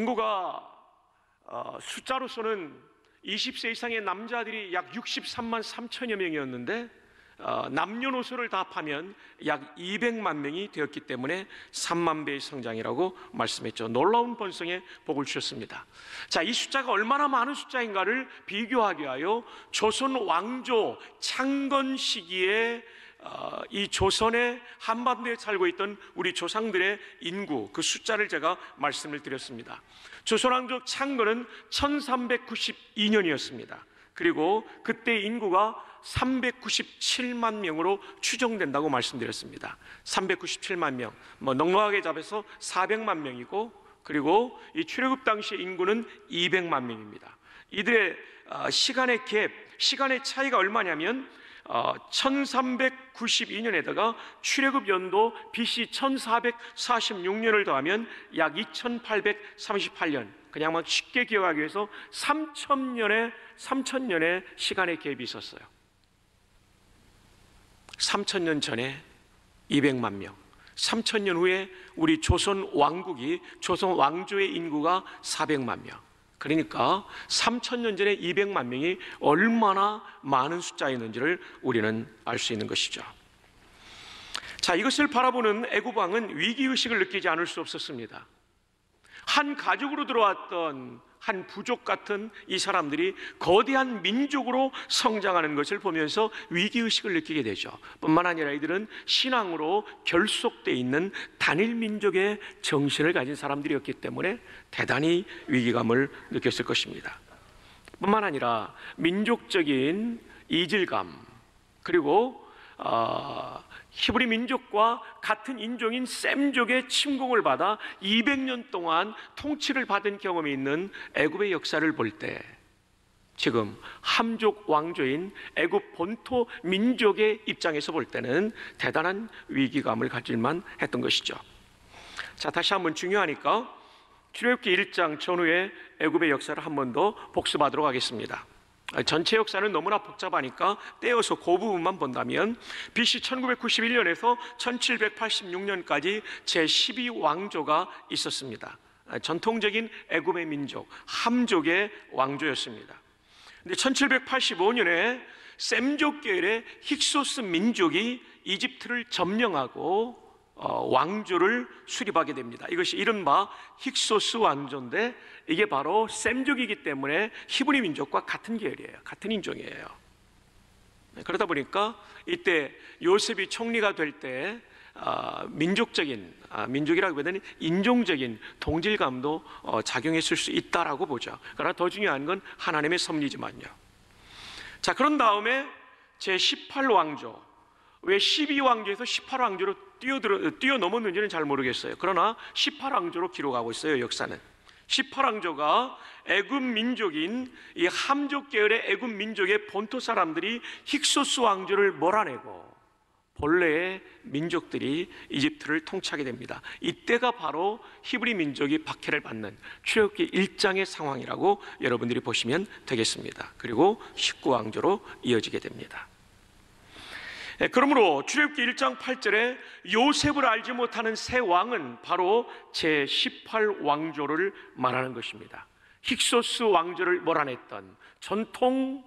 인구가 숫자로서는 20세 이상의 남자들이 약 63만 3천여 명이었는데 남녀노소를 다 합하면 약 200만 명이 되었기 때문에 3만 배의 성장이라고 말씀했죠. 놀라운 번성에 복을 주셨습니다. 자, 이 숫자가 얼마나 많은 숫자인가를 비교하기 위하여 조선 왕조 창건 시기에 이 조선의 한반도에 살고 있던 우리 조상들의 인구, 그 숫자를 제가 말씀을 드렸습니다. 조선왕조 창건은 1392년이었습니다. 그리고 그때 인구가 397만 명으로 추정된다고 말씀드렸습니다. 397만 명, 넉넉하게 잡아서 400만 명이고, 그리고 이 출애굽 당시의 인구는 200만 명입니다. 이들의 시간의 갭, 시간의 차이가 얼마냐면 1392년에다가 출애굽 연도 BC 1446년을 더하면 약 2838년, 그냥 막 쉽게 기억하기 위해서 3000년의 시간의 갭이 있었어요. 3000년 전에 200만 명, 3000년 후에 우리 조선 왕국이, 조선 왕조의 인구가 400만 명. 그러니까 3000년 전에 200만 명이 얼마나 많은 숫자였는지를 우리는 알 수 있는 것이죠. 자, 이것을 바라보는 애굽 왕은 위기의식을 느끼지 않을 수 없었습니다. 한 가족으로 들어왔던 한 부족 같은 이 사람들이 거대한 민족으로 성장하는 것을 보면서 위기의식을 느끼게 되죠. 뿐만 아니라 이들은 신앙으로 결속되어 있는 단일 민족의 정신을 가진 사람들이었기 때문에 대단히 위기감을 느꼈을 것입니다. 뿐만 아니라 민족적인 이질감, 그리고 히브리 민족과 같은 인종인 셈족의 침공을 받아 200년 동안 통치를 받은 경험이 있는 애굽의 역사를 볼 때, 지금 함족 왕조인 애굽 본토 민족의 입장에서 볼 때는 대단한 위기감을 가질만 했던 것이죠. 자, 다시 한번 중요하니까 출애굽기 1장 전후의 애굽의 역사를 한 번 더 복습하도록 하겠습니다. 전체 역사는 너무나 복잡하니까 떼어서 그 부분만 본다면 BC 1991년에서 1786년까지 제12왕조가 있었습니다. 전통적인 애굽의 민족, 함족의 왕조였습니다. 근데 1785년에 셈족 계열의 힉소스 민족이 이집트를 점령하고 왕조를 수립하게 됩니다. 이것이 이른바 힉소스 왕조인데, 이게 바로 셈족이기 때문에 히브리 민족과 같은 계열이에요. 같은 인종이에요. 그러다 보니까 이때 요셉이 총리가 될 때 민족이라기보다는 인종적인 동질감도 작용했을 수 있다라고 보죠. 그러나 더 중요한 건 하나님의 섭리지만요. 자, 그런 다음에 제18왕조, 왜 12왕조에서 18왕조로 뛰어넘었는지는 잘 모르겠어요. 그러나 18왕조로 기록하고 있어요, 역사는. 18왕조가 애굽 민족인 이 함족 계열의 애굽 민족의 본토 사람들이 힉소스 왕조를 몰아내고 본래의 민족들이 이집트를 통치하게 됩니다. 이때가 바로 히브리 민족이 박해를 받는 출애굽기 1장의 상황이라고 여러분들이 보시면 되겠습니다. 그리고 19왕조로 이어지게 됩니다. 그러므로 출애굽기 1장 8절에 요셉을 알지 못하는 새 왕은 바로 제18왕조를 말하는 것입니다. 힉소스 왕조를 몰아냈던 전통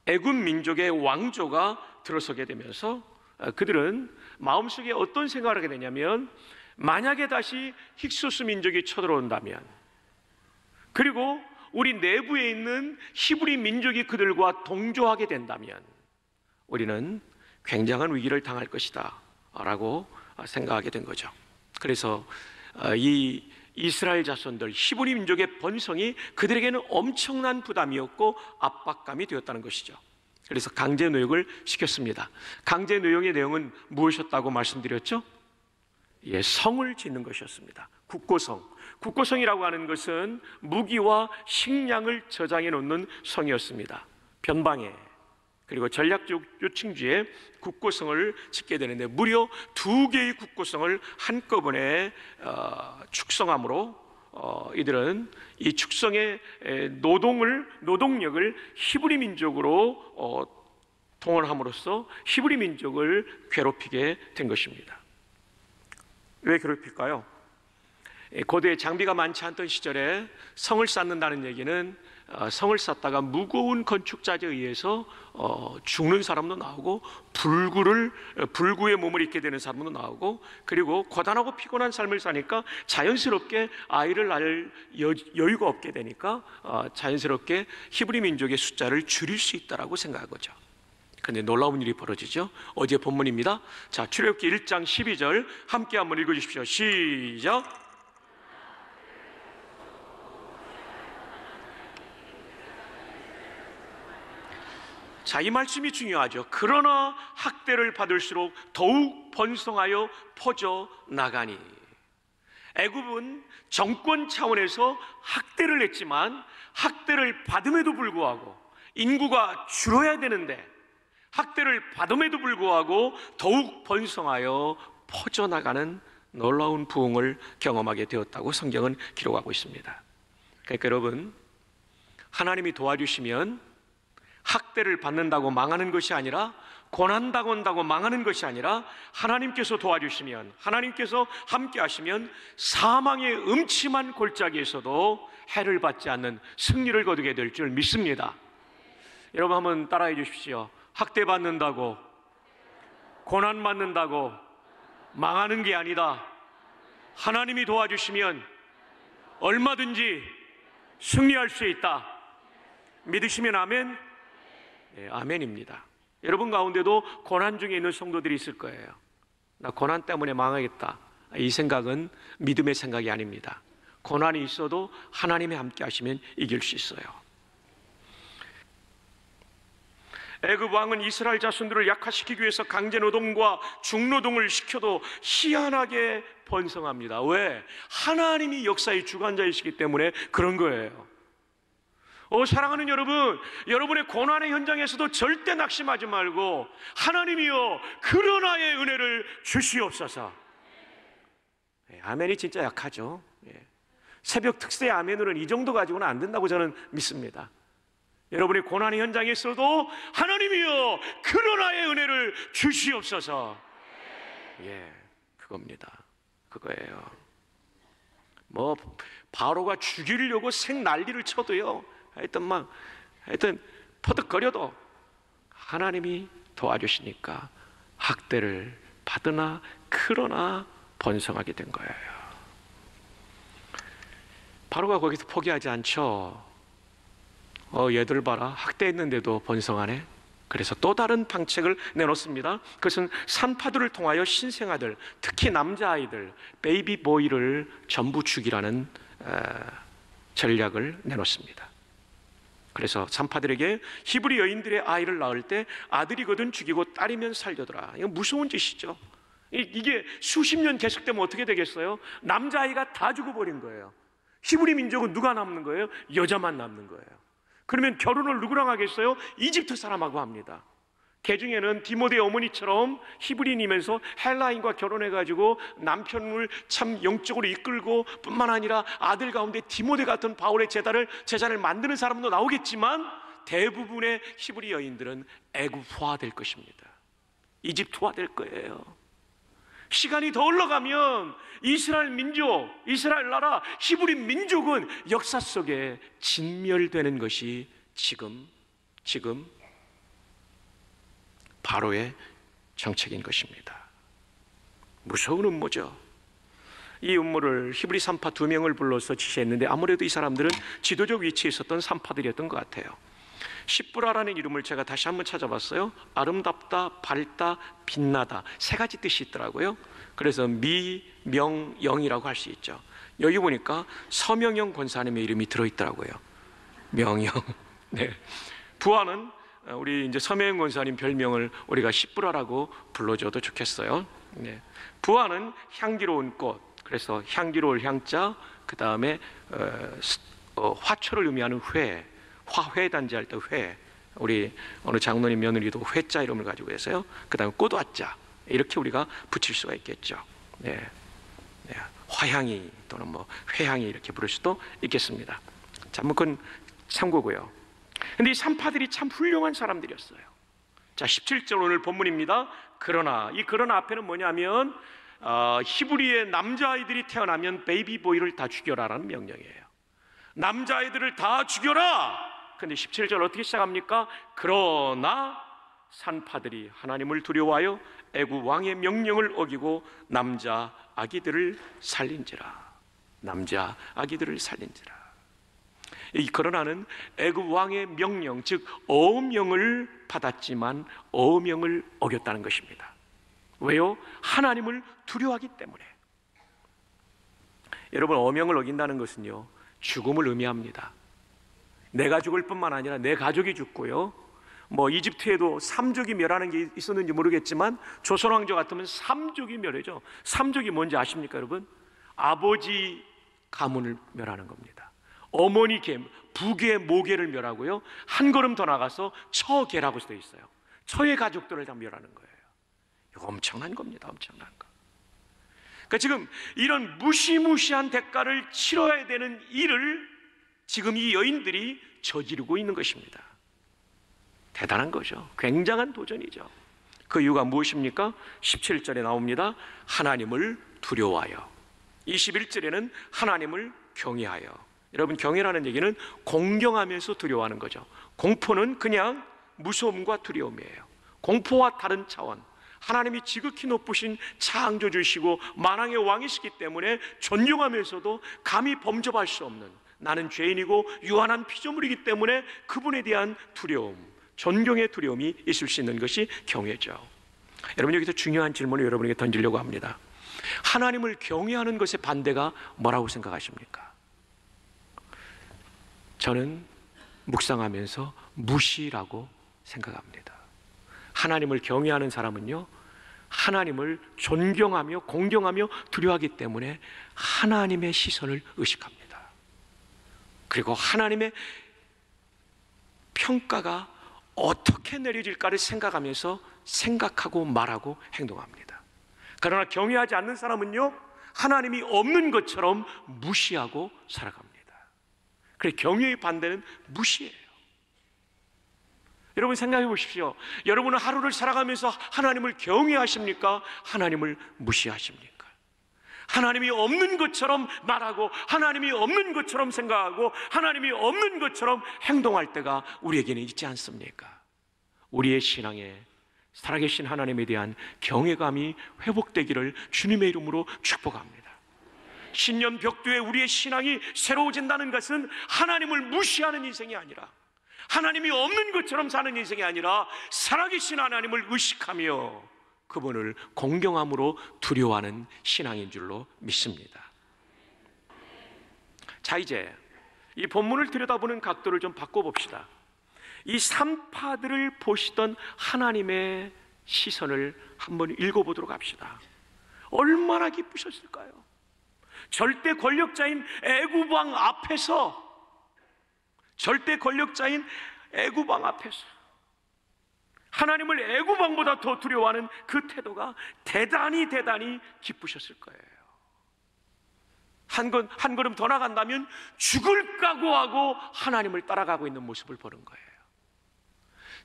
애굽 민족의 왕조가 들어서게 되면서 그들은 마음속에 어떤 생각을 하게 되냐면, 만약에 다시 힉소스 민족이 쳐들어온다면, 그리고 우리 내부에 있는 히브리 민족이 그들과 동조하게 된다면 우리는 굉장한 위기를 당할 것이다 라고 생각하게 된 거죠. 그래서 이 이스라엘 자손들, 히브리 민족의 번성이 그들에게는 엄청난 부담이었고 압박감이 되었다는 것이죠. 그래서 강제 노역을 시켰습니다. 강제 노역의 내용은 무엇이었다고 말씀드렸죠? 성을 짓는 것이었습니다. 국고성이라고 하는 것은 무기와 식량을 저장해 놓는 성이었습니다. 변방에, 그리고 전략적 요충지에 국고성을 짓게 되는데, 무려 2개의 국고성을 한꺼번에 축성함으로 이들은 이 축성의 노동력을 히브리 민족으로 동원함으로써 히브리 민족을 괴롭히게 된 것입니다. 왜 괴롭힐까요? 고대에 장비가 많지 않던 시절에 성을 쌓는다는 얘기는 성을 쌓다가 무거운 건축자재에 의해서 죽는 사람도 나오고 불구의 몸을 입게 되는 사람도 나오고, 그리고 고단하고 피곤한 삶을 사니까 자연스럽게 아이를 낳을 여유가 없게 되니까 자연스럽게 히브리 민족의 숫자를 줄일 수 있다라고 생각한 거죠. 그런데 놀라운 일이 벌어지죠. 어제 본문입니다. 자, 출애굽기 1장 12절 함께 한번 읽어주십시오. 시작. 자, 이 말씀이 중요하죠. 그러나 학대를 받을수록 더욱 번성하여 퍼져 나가니. 애굽은 정권 차원에서 학대를 했지만 학대를 받음에도 불구하고 인구가 줄어야 되는데 학대를 받음에도 불구하고 더욱 번성하여 퍼져나가는 놀라운 부흥을 경험하게 되었다고 성경은 기록하고 있습니다. 그러니까 여러분, 하나님이 도와주시면 학대를 받는다고 망하는 것이 아니라, 고난당한다고 망하는 것이 아니라, 하나님께서 도와주시면, 하나님께서 함께 하시면 사망의 음침한 골짜기에서도 해를 받지 않는 승리를 거두게 될 줄 믿습니다. 여러분 한번 따라해 주십시오. 학대받는다고, 고난받는다고 망하는 게 아니다. 하나님이 도와주시면 얼마든지 승리할 수 있다. 믿으시면 아멘? 네, 아멘입니다. 여러분 가운데도 고난 중에 있는 성도들이 있을 거예요. 나 고난 때문에 망하겠다, 이 생각은 믿음의 생각이 아닙니다. 고난이 있어도 하나님이 함께 하시면 이길 수 있어요. 애굽 왕은 이스라엘 자손들을 약화시키기 위해서 강제노동과 중노동을 시켜도 희한하게 번성합니다. 왜? 하나님이 역사의 주관자이시기 때문에 그런 거예요. 사랑하는 여러분, 여러분의 고난의 현장에서도 절대 낙심하지 말고 하나님이여 그러나의 은혜를 주시옵소서. 아멘이 진짜 약하죠. 새벽 특세 아멘으로는 이 정도 가지고는 안 된다고 저는 믿습니다. 여러분의 고난의 현장에서도 하나님이여 그러나의 은혜를 주시옵소서. 그겁니다. 그거예요. 바로가 죽이려고 생 난리를 쳐도요, 하여튼 퍼득거려도 하나님이 도와주시니까 학대를 받으나 그러나 번성하게 된 거예요. 바로가 거기서 포기하지 않죠. 얘들 봐라, 학대했는데도 번성하네. 그래서 또 다른 방책을 내놓습니다. 그것은 산파들을 통하여 신생아들, 특히 남자아이들, 베이비보이를 전부 죽이라는 전략을 내놓습니다. 그래서 산파들에게 히브리 여인들의 아이를 낳을 때 아들이거든 죽이고 딸이면 살려두라. 이거 무서운 짓이죠. 이게 수십 년 계속되면 어떻게 되겠어요? 남자아이가 다 죽어버린 거예요. 히브리 민족은 누가 남는 거예요? 여자만 남는 거예요. 그러면 결혼을 누구랑 하겠어요? 이집트 사람하고 합니다. 개중에는 디모데 어머니처럼 히브리인이면서 헬라인과 결혼해가지고 남편을 참 영적으로 이끌고 뿐만 아니라 아들 가운데 디모데 같은 바울의 제자를 만드는 사람도 나오겠지만 대부분의 히브리 여인들은 애굽화 될 것입니다. 이집트화 될 거예요. 시간이 더 흘러가면 이스라엘 민족, 이스라엘 나라, 히브리 민족은 역사 속에 진멸되는 것이 지금 바로의 정책인 것입니다. 무서운 음모죠. 이 음모를 히브리 산파 2명을 불러서 지시했는데 아무래도 이 사람들은 지도적 위치에 있었던 산파들이었던 것 같아요. 시브라라는 이름을 제가 다시 한번 찾아봤어요. 아름답다, 밝다, 빛나다, 3가지 뜻이 있더라고요. 그래서 미, 명, 영이라고 할 수 있죠. 여기 보니까 서명영 권사님의 이름이 들어있더라고요. 명영. 네. 부하는 우리 이제 서명영 권사님 별명을 우리가 시브라라고 불러줘도 좋겠어요. 네. 부하는 향기로운 꽃. 그래서 향기로울 향자, 그 다음에 화초를 의미하는 회. 화회단지 할 때 회, 우리 어느 장로님 며느리도 회자 이름을 가지고 해서요. 그 다음에 꽃화자, 이렇게 우리가 붙일 수가 있겠죠. 네. 네. 화향이 또는 회향이 이렇게 부를 수도 있겠습니다. 자, 그건 참고고요. 근데 이 산파들이 참 훌륭한 사람들이었어요. 자, 17절 오늘 본문입니다. 그러나, 이 그러나 앞에는 뭐냐면 히브리의 남자아이들이 태어나면 베이비보이를 다 죽여라라는 명령이에요. 남자아이들을 다 죽여라! 근데 17절 어떻게 시작합니까? 그러나 산파들이 하나님을 두려워하여 애굽 왕의 명령을 어기고 남자 아기들을 살린지라. 남자 아기들을 살린지라. 이 그러나는 애굽 왕의 명령, 즉 어명을 받았지만 어명을 어겼다는 것입니다. 왜요? 하나님을 두려워하기 때문에. 여러분, 어명을 어긴다는 것은요, 죽음을 의미합니다. 내가 죽을 뿐만 아니라 내 가족이 죽고요, 이집트에도 삼족이 멸하는 게 있었는지 모르겠지만 조선 왕조 같으면 삼족이 멸해죠. 삼족이 뭔지 아십니까, 여러분? 아버지 가문을 멸하는 겁니다. 어머니 개, 부계, 모계를 멸하고요, 한 걸음 더 나가서 처계라고 되어 있어요. 처의 가족들을 다 멸하는 거예요. 이거 엄청난 겁니다. 엄청난 거. 그러니까 지금 이런 무시무시한 대가를 치러야 되는 일을 지금 이 여인들이 저지르고 있는 것입니다. 대단한 거죠. 굉장한 도전이죠. 그 이유가 무엇입니까? 17절에 나옵니다. 하나님을 두려워하여. 21절에는 하나님을 경외하여. 여러분, 경외라는 얘기는 공경하면서 두려워하는 거죠. 공포는 그냥 무서움과 두려움이에요. 공포와 다른 차원. 하나님이 지극히 높으신 창조주시고 만왕의 왕이시기 때문에 존경하면서도 감히 범접할 수 없는, 나는 죄인이고 유한한 피조물이기 때문에 그분에 대한 두려움, 존경의 두려움이 있을 수 있는 것이 경외죠. 여러분, 여기서 중요한 질문을 여러분에게 던지려고 합니다. 하나님을 경외하는 것의 반대가 뭐라고 생각하십니까? 저는 묵상하면서 무시라고 생각합니다. 하나님을 경외하는 사람은요, 하나님을 존경하며 공경하며 두려워하기 때문에 하나님의 시선을 의식합니다. 그리고 하나님의 평가가 어떻게 내려질까를 생각하면서 생각하고 말하고 행동합니다. 그러나 경외하지 않는 사람은요, 하나님이 없는 것처럼 무시하고 살아갑니다. 그래서 경외의 반대는 무시예요. 여러분, 생각해 보십시오. 여러분은 하루를 살아가면서 하나님을 경외하십니까? 하나님을 무시하십니까? 하나님이 없는 것처럼 말하고 하나님이 없는 것처럼 생각하고 하나님이 없는 것처럼 행동할 때가 우리에게는 있지 않습니까? 우리의 신앙에 살아계신 하나님에 대한 경외감이 회복되기를 주님의 이름으로 축복합니다. 신년 벽두에 우리의 신앙이 새로워진다는 것은 하나님을 무시하는 인생이 아니라, 하나님이 없는 것처럼 사는 인생이 아니라 살아계신 하나님을 의식하며 그분을 공경함으로 두려워하는 신앙인 줄로 믿습니다. 자, 이제 이 본문을 들여다보는 각도를 좀 바꿔봅시다. 이 산파들을 보시던 하나님의 시선을 한번 읽어보도록 합시다. 얼마나 기쁘셨을까요? 절대 권력자인 애굽 왕 앞에서, 절대 권력자인 애굽 왕 앞에서 하나님을 애굽 왕보다 더 두려워하는 그 태도가 대단히 기쁘셨을 거예요. 한 걸음 더 나간다면 죽을 각오하고 하나님을 따라가고 있는 모습을 보는 거예요.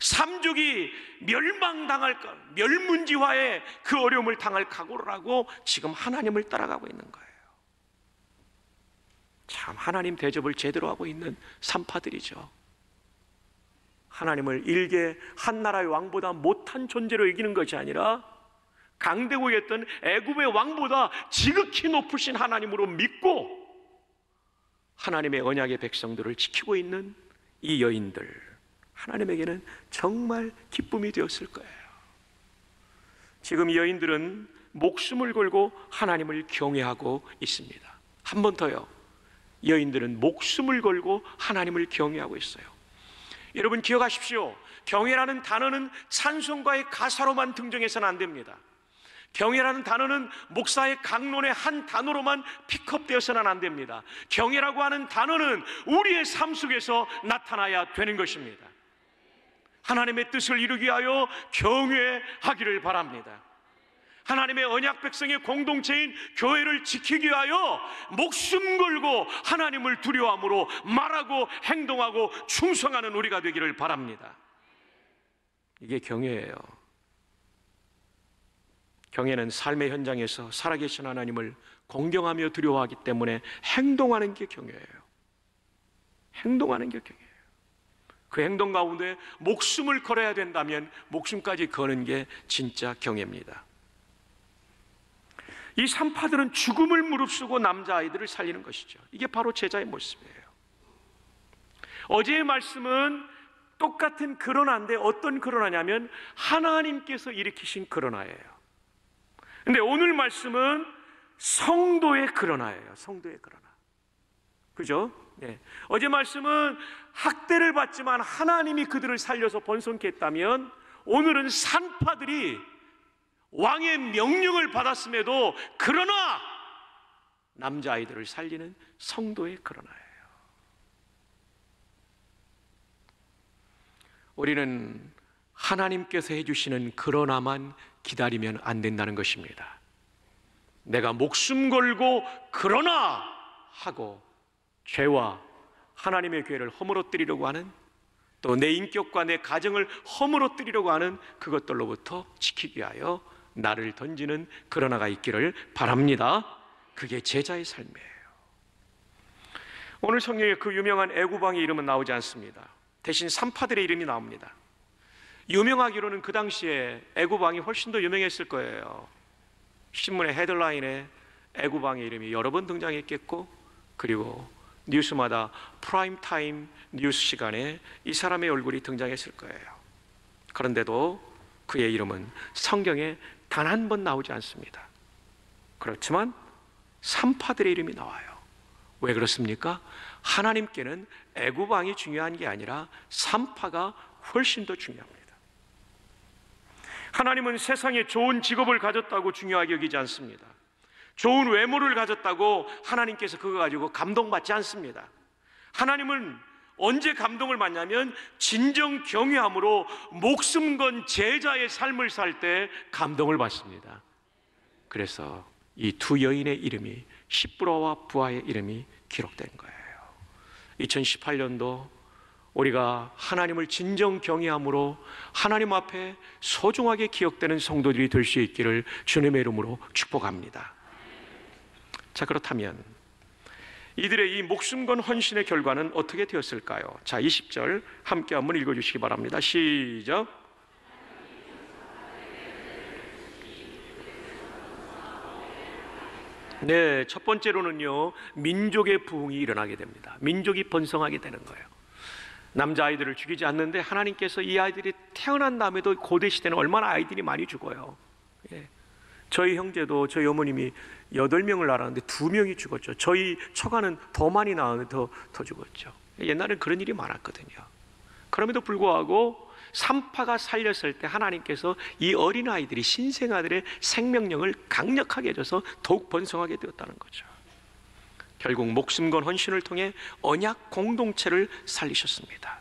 삼족이 멸망당할, 멸문지화의 그 어려움을 당할 각오를 하고 지금 하나님을 따라가고 있는 거예요. 참, 하나님 대접을 제대로 하고 있는 산파들이죠. 하나님을 일개 한 나라의 왕보다 못한 존재로 여기는 것이 아니라 강대국이었던 애굽의 왕보다 지극히 높으신 하나님으로 믿고 하나님의 언약의 백성들을 지키고 있는 이 여인들, 하나님에게는 정말 기쁨이 되었을 거예요. 지금 이 여인들은 목숨을 걸고 하나님을 경외하고 있습니다. 한 번 더요. 여인들은 목숨을 걸고 하나님을 경외하고 있어요. 여러분, 기억하십시오. 경외라는 단어는 찬송가의 가사로만 등장해서는 안 됩니다. 경외라는 단어는 목사의 강론의 한 단어로만 픽업되어서는 안 됩니다. 경외라고 하는 단어는 우리의 삶 속에서 나타나야 되는 것입니다. 하나님의 뜻을 이루기 위하여 경외하기를 바랍니다. 하나님의 언약 백성의 공동체인 교회를 지키기 위하여 목숨 걸고 하나님을 두려워함으로 말하고 행동하고 충성하는 우리가 되기를 바랍니다. 이게 경외예요. 경외는 삶의 현장에서 살아계신 하나님을 공경하며 두려워하기 때문에 행동하는 게 경외예요. 행동하는 게 경외예요. 그 행동 가운데 목숨을 걸어야 된다면 목숨까지 거는 게 진짜 경외입니다. 이 산파들은 죽음을 무릅쓰고 남자아이들을 살리는 것이죠. 이게 바로 제자의 모습이에요. 어제의 말씀은 똑같은 그러나인데 어떤 그러나냐면 하나님께서 일으키신 그러나예요. 근데 오늘 말씀은 성도의 그러나예요. 성도의 그러나. 그죠? 네. 어제 말씀은 학대를 받지만 하나님이 그들을 살려서 번성케 했다면, 오늘은 산파들이 왕의 명령을 받았음에도 그러나 남자아이들을 살리는 성도의 그러나예요. 우리는 하나님께서 해주시는 그러나만 기다리면 안 된다는 것입니다. 내가 목숨 걸고 그러나 하고 죄와 하나님의 교회를 허물어뜨리려고 하는, 또 내 인격과 내 가정을 허물어뜨리려고 하는 그것들로부터 지키기 위하여 나를 던지는 그러나가 있기를 바랍니다. 그게 제자의 삶이에요. 오늘 성경에 그 유명한 애굽왕의 이름은 나오지 않습니다. 대신 산파들의 이름이 나옵니다. 유명하기로는 그 당시에 애굽왕이 훨씬 더 유명했을 거예요. 신문의 헤드라인에 애굽왕의 이름이 여러 번 등장했겠고, 그리고 뉴스마다 프라임타임 뉴스 시간에 이 사람의 얼굴이 등장했을 거예요. 그런데도 그의 이름은 성경에 단 한 번 나오지 않습니다. 그렇지만 산파들의 이름이 나와요. 왜 그렇습니까? 하나님께는 애굽 왕이 중요한 게 아니라 산파가 훨씬 더 중요합니다. 하나님은 세상에 좋은 직업을 가졌다고 중요하게 여기지 않습니다. 좋은 외모를 가졌다고 하나님께서 그거 가지고 감동받지 않습니다. 하나님은 언제 감동을 받냐면 진정 경외함으로 목숨 건 제자의 삶을 살 때 감동을 받습니다. 그래서 이 두 여인의 이름이, 시브라와 부하의 이름이 기록된 거예요. 2018년도 우리가 하나님을 진정 경외함으로 하나님 앞에 소중하게 기억되는 성도들이 될 수 있기를 주님의 이름으로 축복합니다. 자, 그렇다면 이들의 이 목숨 건 헌신의 결과는 어떻게 되었을까요? 자, 20절 함께 한번 읽어주시기 바랍니다. 시작. 네, 첫 번째로는요, 민족의 부흥이 일어나게 됩니다. 민족이 번성하게 되는 거예요. 남자아이들을 죽이지 않는데 하나님께서 이 아이들이 태어난 다음에도 고대 시대는 얼마나 아이들이 많이 죽어요. 예. 저희 형제도 저희 어머님이 8명을 낳았는데 2명이 죽었죠. 저희 처가는 더 많이 낳았는데 더 죽었죠. 옛날엔 그런 일이 많았거든요. 그럼에도 불구하고 산파가 살렸을 때 하나님께서 이 어린아이들이, 신생아들의 생명력을 강력하게 해줘서 더욱 번성하게 되었다는 거죠. 결국 목숨 건 헌신을 통해 언약 공동체를 살리셨습니다.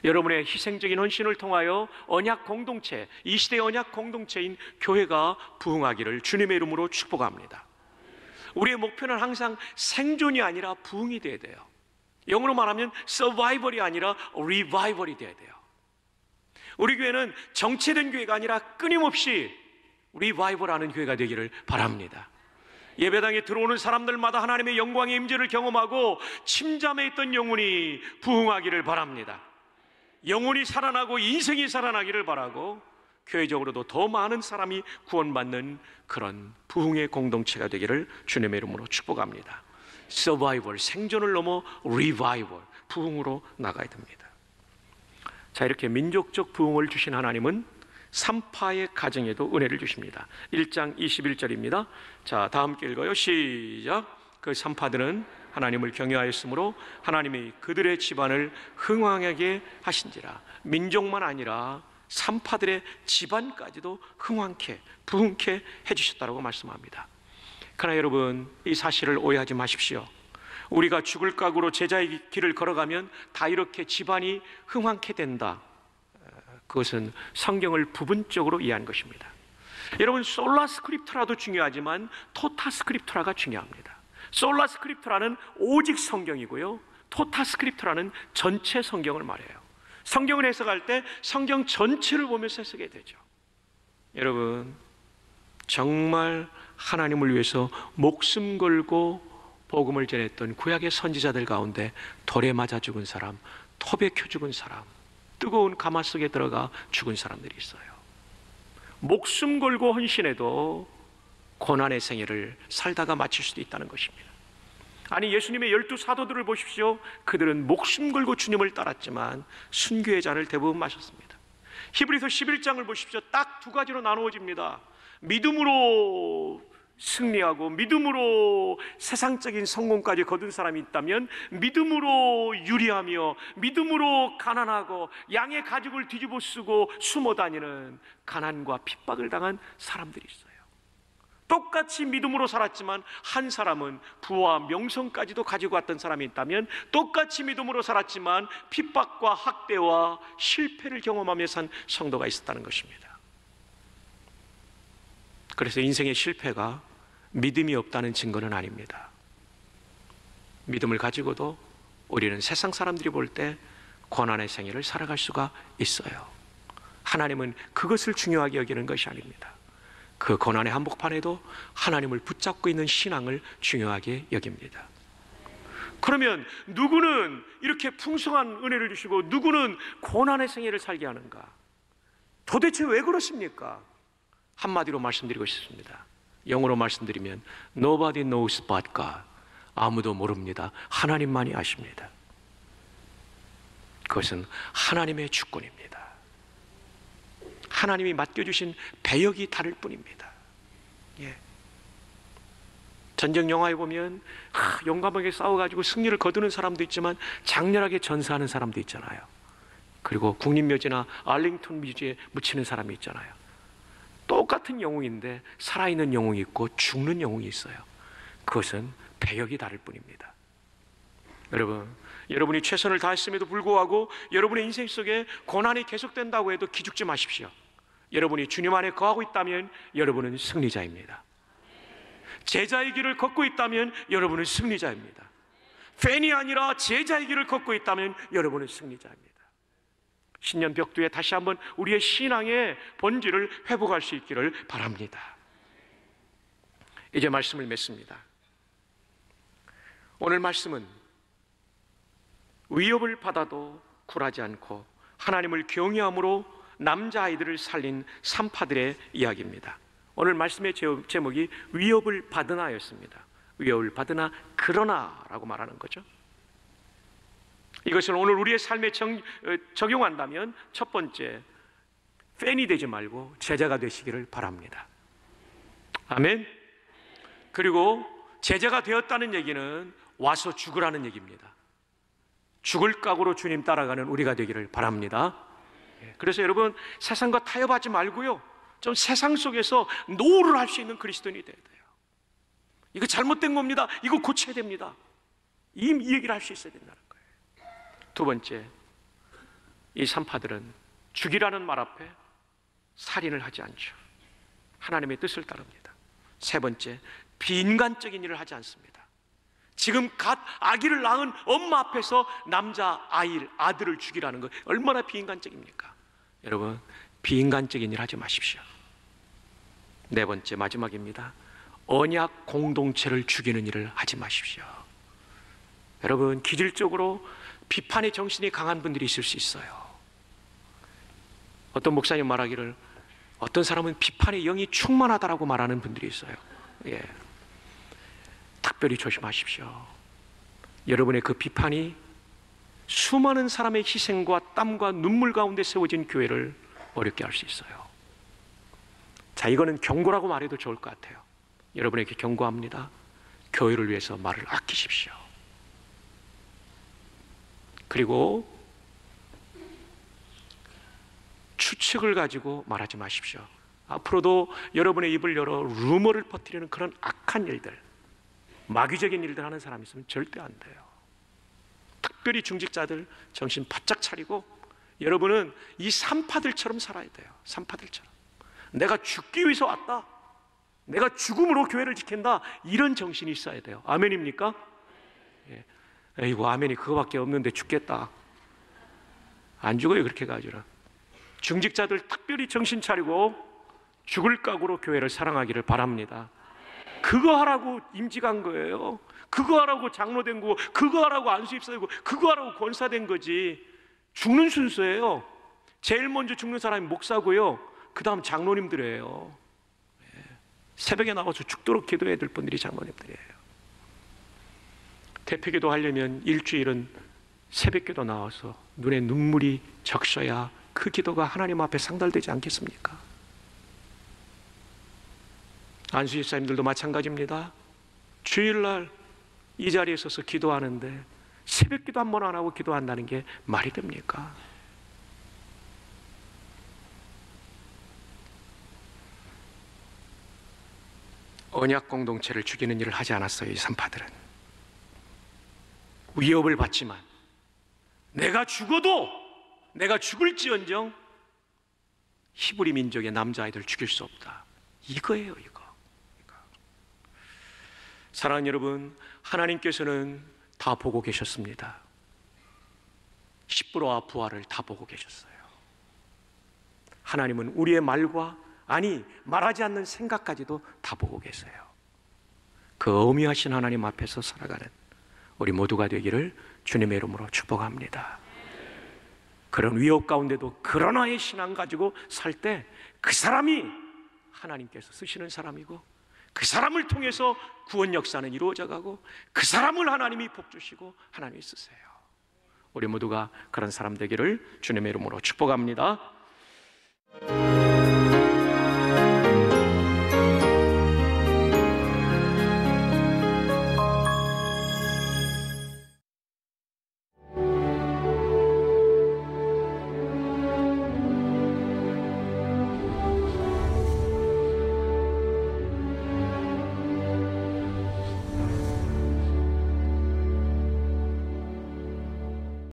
여러분의 희생적인 헌신을 통하여 언약 공동체, 이 시대의 언약 공동체인 교회가 부흥하기를 주님의 이름으로 축복합니다. 우리의 목표는 항상 생존이 아니라 부흥이 돼야 돼요. 영어로 말하면 서바이벌이 아니라 리바이벌이 돼야 돼요. 우리 교회는 정체된 교회가 아니라 끊임없이 리바이벌하는 교회가 되기를 바랍니다. 예배당에 들어오는 사람들마다 하나님의 영광의 임재를 경험하고 침잠해 있던 영혼이 부흥하기를 바랍니다. 영혼이 살아나고 인생이 살아나기를 바라고, 교회적으로도 더 많은 사람이 구원받는 그런 부흥의 공동체가 되기를 주님의 이름으로 축복합니다. 서바이벌, 생존을 넘어 리바이벌, 부흥으로 나가야 됩니다. 자, 이렇게 민족적 부흥을 주신 하나님은 산파의 가정에도 은혜를 주십니다. 1장 21절입니다. 자, 다 함께 읽어요. 시작. 그 산파들은 하나님을 경외하였으므로 하나님이 그들의 집안을 흥왕하게 하신지라. 민족만 아니라 산파들의 집안까지도 흥왕케, 부흥케 해주셨다고 말씀합니다. 그러나 여러분, 이 사실을 오해하지 마십시오. 우리가 죽을 각오로 제자의 길을 걸어가면 다 이렇게 집안이 흥왕케 된다. 그것은 성경을 부분적으로 이해한 것입니다. 여러분, 솔라 스크립트라도 중요하지만 토타 스크립트라가 중요합니다. 솔라 스크립트라는 오직 성경이고요, 토타 스크립트라는 전체 성경을 말해요. 성경을 해석할 때 성경 전체를 보면서 해석해야 되죠. 여러분, 정말 하나님을 위해서 목숨 걸고 복음을 전했던 구약의 선지자들 가운데 돌에 맞아 죽은 사람, 톱에 켜 죽은 사람, 뜨거운 가마 속에 들어가 죽은 사람들이 있어요. 목숨 걸고 헌신해도 고난의 생애를 살다가 마칠 수도 있다는 것입니다. 아니, 예수님의 12 사도들을 보십시오. 그들은 목숨 걸고 주님을 따랐지만 순교의 잔을 대부분 마셨습니다. 히브리서 11장을 보십시오. 딱 두 가지로 나누어집니다. 믿음으로 승리하고 믿음으로 세상적인 성공까지 거둔 사람이 있다면, 믿음으로 유리하며 믿음으로 가난하고 양의 가죽을 뒤집어 쓰고 숨어 다니는 가난과 핍박을 당한 사람들이 있어요. 똑같이 믿음으로 살았지만 한 사람은 부와 명성까지도 가지고 왔던 사람이 있다면, 똑같이 믿음으로 살았지만 핍박과 학대와 실패를 경험하며 산 성도가 있었다는 것입니다. 그래서 인생의 실패가 믿음이 없다는 증거는 아닙니다. 믿음을 가지고도 우리는 세상 사람들이 볼 때 고난의 생애를 살아갈 수가 있어요. 하나님은 그것을 중요하게 여기는 것이 아닙니다. 그 고난의 한복판에도 하나님을 붙잡고 있는 신앙을 중요하게 여깁니다. 그러면 누구는 이렇게 풍성한 은혜를 주시고 누구는 고난의 생애를 살게 하는가? 도대체 왜 그렇습니까? 한마디로 말씀드리고 싶습니다. 영어로 말씀드리면 Nobody knows but God. 아무도 모릅니다. 하나님만이 아십니다. 그것은 하나님의 주권입니다. 하나님이 맡겨주신 배역이 다를 뿐입니다. 예. 전쟁 영화에 보면 용감하게 싸워가지고 승리를 거두는 사람도 있지만 장렬하게 전사하는 사람도 있잖아요. 그리고 국립묘지나 알링턴 뮤지에 묻히는 사람이 있잖아요. 똑같은 영웅인데 살아있는 영웅이 있고 죽는 영웅이 있어요. 그것은 배역이 다를 뿐입니다. 여러분이 최선을 다했음에도 불구하고 여러분의 인생 속에 고난이 계속된다고 해도 기죽지 마십시오. 여러분이 주님 안에 거하고 있다면 여러분은 승리자입니다. 제자의 길을 걷고 있다면 여러분은 승리자입니다. 팬이 아니라 제자의 길을 걷고 있다면 여러분은 승리자입니다. 신년 벽두에 다시 한번 우리의 신앙의 본질을 회복할 수 있기를 바랍니다. 이제 말씀을 맺습니다. 오늘 말씀은 위협을 받아도 굴하지 않고 하나님을 경외함으로 남자아이들을 살린 산파들의 이야기입니다. 오늘 말씀의 제목이 위협을 받으나였습니다. 위협을 받으나 그러나 라고 말하는 거죠. 이것을 오늘 우리의 삶에 적용한다면 첫 번째, 팬이 되지 말고 제자가 되시기를 바랍니다. 아멘. 그리고 제자가 되었다는 얘기는 와서 죽으라는 얘기입니다. 죽을 각오로 주님 따라가는 우리가 되기를 바랍니다. 그래서 여러분, 세상과 타협하지 말고요, 좀 세상 속에서 노를 할 수 있는 그리스도인이 되어야 돼요. 이거 잘못된 겁니다. 이거 고쳐야 됩니다. 이 얘기를 할 수 있어야 된다는 거예요. 두 번째, 이 산파들은 죽이라는 말 앞에 살인을 하지 않죠. 하나님의 뜻을 따릅니다. 세 번째, 비인간적인 일을 하지 않습니다. 지금 갓 아기를 낳은 엄마 앞에서 남자 아들을 죽이라는 거 얼마나 비인간적입니까? 여러분, 비인간적인 일 하지 마십시오. 네 번째, 마지막입니다. 언약 공동체를 죽이는 일을 하지 마십시오. 여러분, 기질적으로 비판의 정신이 강한 분들이 있을 수 있어요. 어떤 목사님 말하기를 어떤 사람은 비판의 영이 충만하다라고 말하는 분들이 있어요. 예. 특별히 조심하십시오. 여러분의 그 비판이 수많은 사람의 희생과 땀과 눈물 가운데 세워진 교회를 어렵게 할 수 있어요. 자, 이거는 경고라고 말해도 좋을 것 같아요. 여러분에게 경고합니다. 교회를 위해서 말을 아끼십시오. 그리고 추측을 가지고 말하지 마십시오. 앞으로도 여러분의 입을 열어 루머를 퍼뜨리는 그런 악한 일들, 마귀적인 일들 하는 사람이 있으면 절대 안 돼요. 특별히 중직자들 정신 바짝 차리고 여러분은 이 산파들처럼 살아야 돼요. 산파들처럼. 내가 죽기 위해서 왔다, 내가 죽음으로 교회를 지킨다, 이런 정신이 있어야 돼요. 아멘입니까? 예. 에이구, 아멘이 그거밖에 없는데 죽겠다. 안 죽어요, 그렇게 가지고는. 중직자들 특별히 정신 차리고 죽을 각오로 교회를 사랑하기를 바랍니다. 그거 하라고 임직한 거예요. 그거 하라고 장로된 거고, 그거 하라고 안수입사되고, 그거 하라고 권사된 거지. 죽는 순서예요. 제일 먼저 죽는 사람이 목사고요, 그 다음 장로님들이에요. 새벽에 나와서 죽도록 기도해야 될 분들이 장로님들이에요. 대표기도 하려면 일주일은 새벽기도 나와서 눈에 눈물이 적셔야 그 기도가 하나님 앞에 상달되지 않겠습니까? 안수집사님들도 마찬가지입니다. 주일날 이 자리에 서서 기도하는데 새벽기도 한 번 안 하고 기도한다는 게 말이 됩니까? 언약 공동체를 죽이는 일을 하지 않았어요. 이 산파들은 위협을 받지만 내가 죽어도, 내가 죽을지언정 히브리 민족의 남자아이들 죽일 수 없다. 이거예요. 이거. 사랑하는 여러분, 하나님께서는 다 보고 계셨습니다. 십부로와 부활을 다 보고 계셨어요. 하나님은 우리의 말과, 아니 말하지 않는 생각까지도 다 보고 계세요. 그 어미하신 하나님 앞에서 살아가는 우리 모두가 되기를 주님의 이름으로 축복합니다. 그런 위협 가운데도 그러나의 신앙 가지고 살 때 그 사람이 하나님께서 쓰시는 사람이고, 그 사람을 통해서 구원 역사는 이루어져 가고, 그 사람을 하나님이 복 주시고 하나님이 쓰세요. 우리 모두가 그런 사람 되기를 주님의 이름으로 축복합니다.